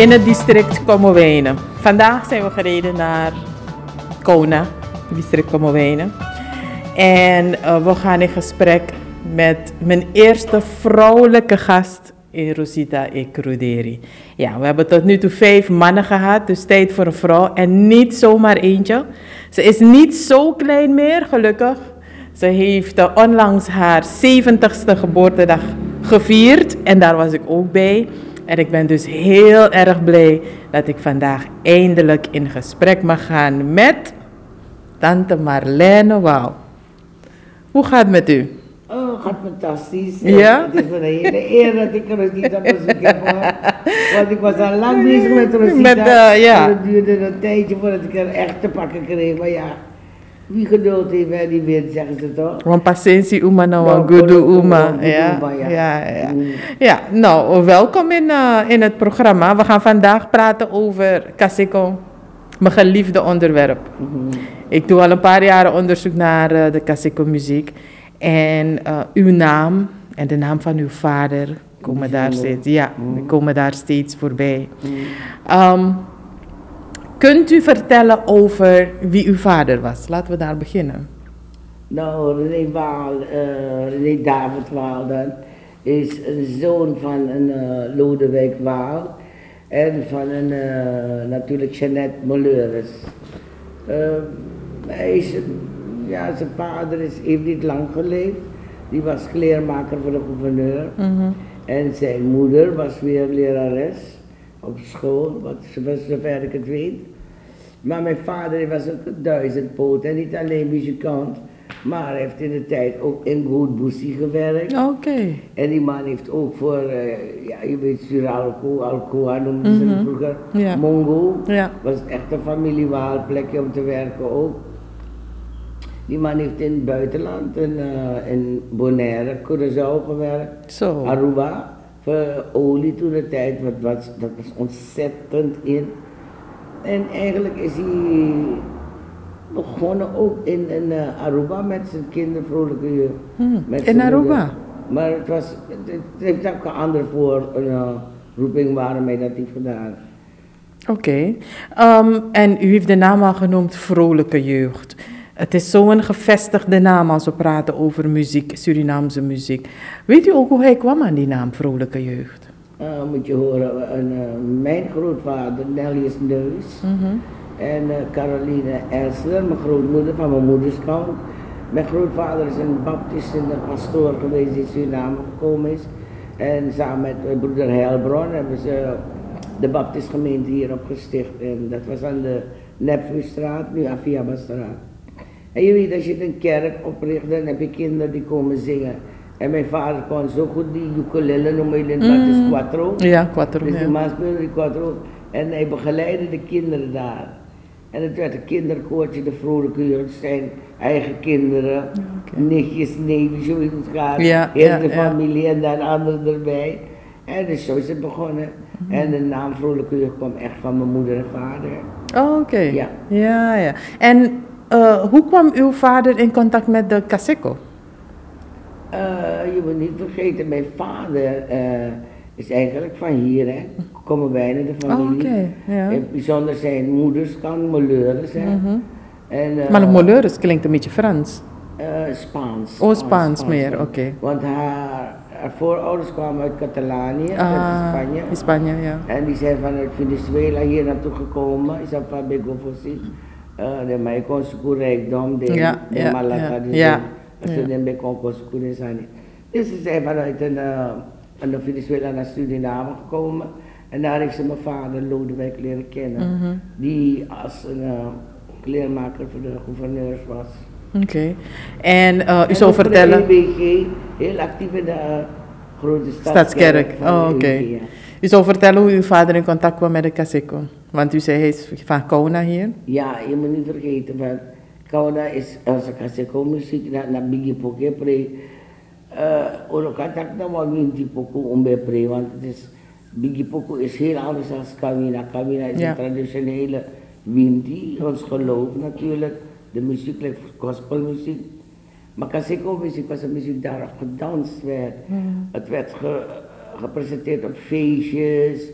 in het district Kommerwijnen. Vandaag zijn we gereden naar Kona, district Kommerwijnen. En we gaan in gesprek met mijn eerste vrouwelijke gast in Rosita Ekruderi. Ja, we hebben tot nu toe 5 mannen gehad, dus tijd voor een vrouw en niet zomaar eentje. Ze is niet zo klein meer, gelukkig. Ze heeft onlangs haar 70ste geboortedag gevierd en daar was ik ook bij. En ik ben dus heel erg blij dat ik vandaag eindelijk in gesprek mag gaan met tante Marlene Waal. Hoe gaat het met u? Oh, het gaat fantastisch. Ja? Het is een hele eer dat ik Rosita op bezoek heb gehad. Want ik was al lang bezig met Rosita. Ja. En het duurde een tijdje voordat ik er echt te pakken kreeg. Maar ja, wie geduld heeft, die weet, zeggen ze toch? Want paciëntie uma nou een goede uma. Ja, nou, welkom in het programma. We gaan vandaag praten over Kaseko, mijn geliefde onderwerp. Ik doe al een paar jaren onderzoek naar de Kaseko muziek. En uw naam en de naam van uw vader komen daar steeds voorbij. Kunt u vertellen over wie uw vader was? Laten we daar beginnen. Nou, René David Waal dan is een zoon van een Lodewijk Waal en van een natuurlijk Jeannette Moleurs. Zijn vader heeft niet lang geleefd. Die was kleermaker voor de gouverneur. En zijn moeder was weer lerares op school, zover ik het weet. Maar mijn vader was ook een duizendpoot en niet alleen muzikant, maar hij heeft in de tijd ook in Goedboesie gewerkt. Oké. En die man heeft ook voor, je weet Suralco, Alcoa noemden ze het vroeger, Mongo. Ja. Was echt een familiewaal plekje om te werken ook. Die man heeft in het buitenland, in Bonaire, Curaçao gewerkt, Zo. Aruba, voor olie toen de tijd, dat was ontzettend in. En eigenlijk is hij begonnen ook in Aruba met zijn kindervrolijke jeugd. In Aruba? Maar het heeft ook een ander roeping waarom hij dat heeft gedaan. Oké. En u heeft de naam al genoemd, vrolijke jeugd. Het is zo'n gevestigde naam als we praten over muziek, Surinaamse muziek. Weet u ook hoe hij kwam aan die naam, vrolijke jeugd? Moet je horen, mijn grootvader, Nellius Neus, en Caroline Elsler, mijn grootmoeder van mijn moeders kant. Mijn grootvader is een baptist en een pastoor geweest die in Suriname gekomen is. En samen met mijn broeder Heilbron hebben ze de baptistgemeente hier opgesticht. En dat was aan de Nepvuurstraat, nu Afiabastraat. En je weet, als je een kerk opricht, dan heb je kinderen die komen zingen. En mijn vader kon zo goed die ukulele noemen, dat is quattro. Ja, quattro. Dus die man speelde die quattro. En hij begeleidde de kinderen daar. En het werd een kinderkoortje, de vrolijke jeugd, zijn eigen kinderen, nichtjes, neefjes, zo is het gaat. Heel de familie en dan anderen erbij. En dus zo is het begonnen. En de naam vrolijke jeugd kwam echt van mijn moeder en vader. Oh, oké. Ja. En hoe kwam uw vader in contact met de Kaseko? Je moet niet vergeten, mijn vader is eigenlijk van hier, hè. Komen bijna de familie. En bijzonder zijn moeders kan Moleurs, hè. Maar Moleurs klinkt een beetje Frans. Spaans. Oh, Spaans meer, oké. Want haar voorouders kwamen uit Catalanië, uit Spanje, ja. En die zijn vanuit Venezuela hier naartoe gekomen, is dat van Begofosi. De Maikonse rijkdom, de Malaka, als ze dan bij Concours zijn. Dus ze zijn vanuit een Venezuela naar Suriname gekomen. En daar heeft ze mijn vader Lodewijk leren kennen. Die als een kleermaker voor de gouverneurs was. Oké. En u zou vertellen... de EBG, heel actief in de grote stadskerk. Oké. U zou vertellen hoe uw vader in contact kwam met de Kaseko. Want u zei hij is van Kona hier. Ja, je moet niet vergeten, want Kona is onze Kaseko muziek naar Biggie Poké pre. Olokatak na wagin Poco ombe pre, want het is Biggie Poco is heel anders dan Kamina. Kamina is een traditionele Winti, ons geloof natuurlijk. De muziek lijkt gospelmuziek. Maar Kaseko muziek was een muziek daarop gedanst werd. Het werd gepresenteerd op feestjes.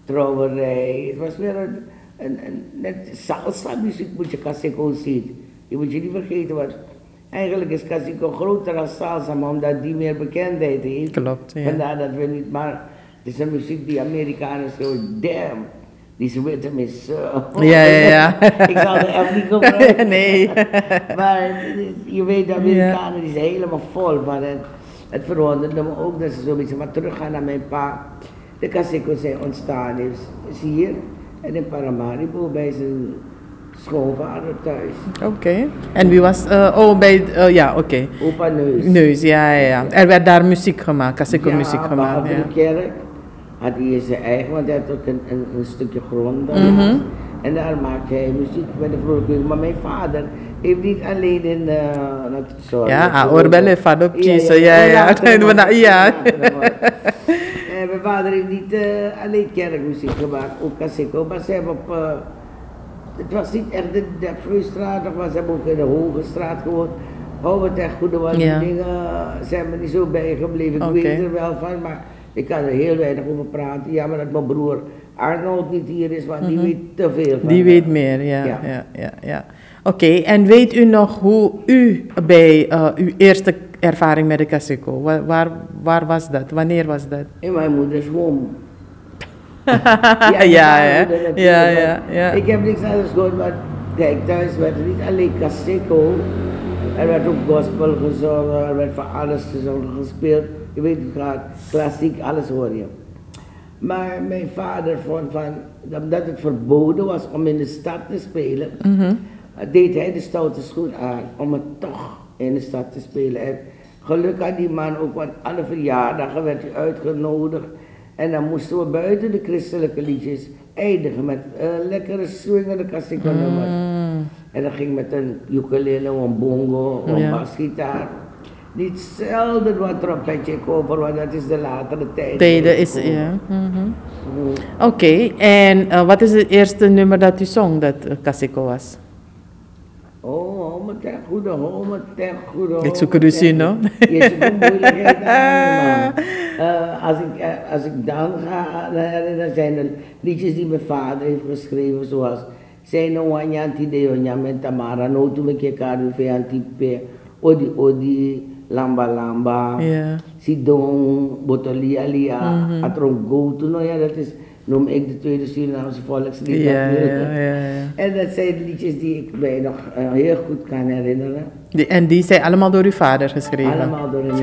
trouwerij. Het was weer net salsa muziek moet je Casico zien. Je moet je niet vergeten, want eigenlijk is Casico groter dan salsa, maar omdat die meer bekendheid heeft. Klopt, ja. Vandaar dat we niet, maar het is een muziek die Amerikanen zo, damn, die rhythm is Ja. Ik zal de F niet gebruiken. Nee. Maar je weet, de Amerikanen die zijn helemaal vol, maar het verwonderde me ook dat ze zo'n beetje, maar teruggaan naar mijn pa. De Casico's zijn ontstaan is hier en in Paramaribo bij zijn schoonvader thuis. Oké. En wie was, oké. Opa Neus. Neus, ja. Er werd daar muziek gemaakt, Casico muziek gemaakt. Ja, de kerk had hij zijn eigen, want hij had ook een stukje grond daarnaast. En daar maakte hij muziek met de vrolijke. Maar mijn vader heeft niet alleen in oorbellen van op kiezen, ja. Mijn vader heeft niet alleen kerkmuziek gemaakt, ook Casico, maar ze hebben op, het was niet echt de Defreustraat, maar ze hebben ook in de Hoge Straat gewoond. Hou het echt goed, want die dingen zijn me niet zo bijgebleven. Ik weet er wel van, maar ik kan er heel weinig over praten. Jammer dat mijn broer Arnold niet hier is, want die weet te veel van. Die weet meer, ja. Oké, en weet u nog hoe u bij uw eerste ervaring met de Casico, waar was dat? Wanneer was dat? In mijn moeders home. Ja. Ik heb niks anders gehoord, maar kijk, thuis werd er niet alleen Casico, er werd ook gospel gezongen, er werd van alles gezongen, gespeeld. Je weet het gaat, klassiek, alles hoor je. Maar mijn vader vond van, omdat het verboden was om in de stad te spelen, deed hij de stoute schoen aan om het toch in de stad te spelen. En gelukkig had die man ook, want alle verjaardagen werd hij uitgenodigd. En dan moesten we buiten de christelijke liedjes eindigen met lekkere swingende Casico nummers. En dat ging met een ukulele, een bongo, een basgitaar. Niet zelden wat trompetje kopen, want dat is de latere tijd. Oké, en wat is het eerste nummer dat u zong dat Casico was? Hou me ten goede. Ik zoek er dus in, no? Je zoekt een moeilijkheid aan, als ik dan ga herinneren, zijn er liedjes die mijn vader heeft geschreven, zoals Seno Wanyanti Deonya met Tamara, no to me karu fe antipe, odi, lamba, Sidong, Botolia, Atron Go to, no ja, dat is, noem ik de tweede Surinaamse volkslied. En dat zijn liedjes die ik mij nog heel goed kan herinneren. En die zijn allemaal door uw vader geschreven? Allemaal door een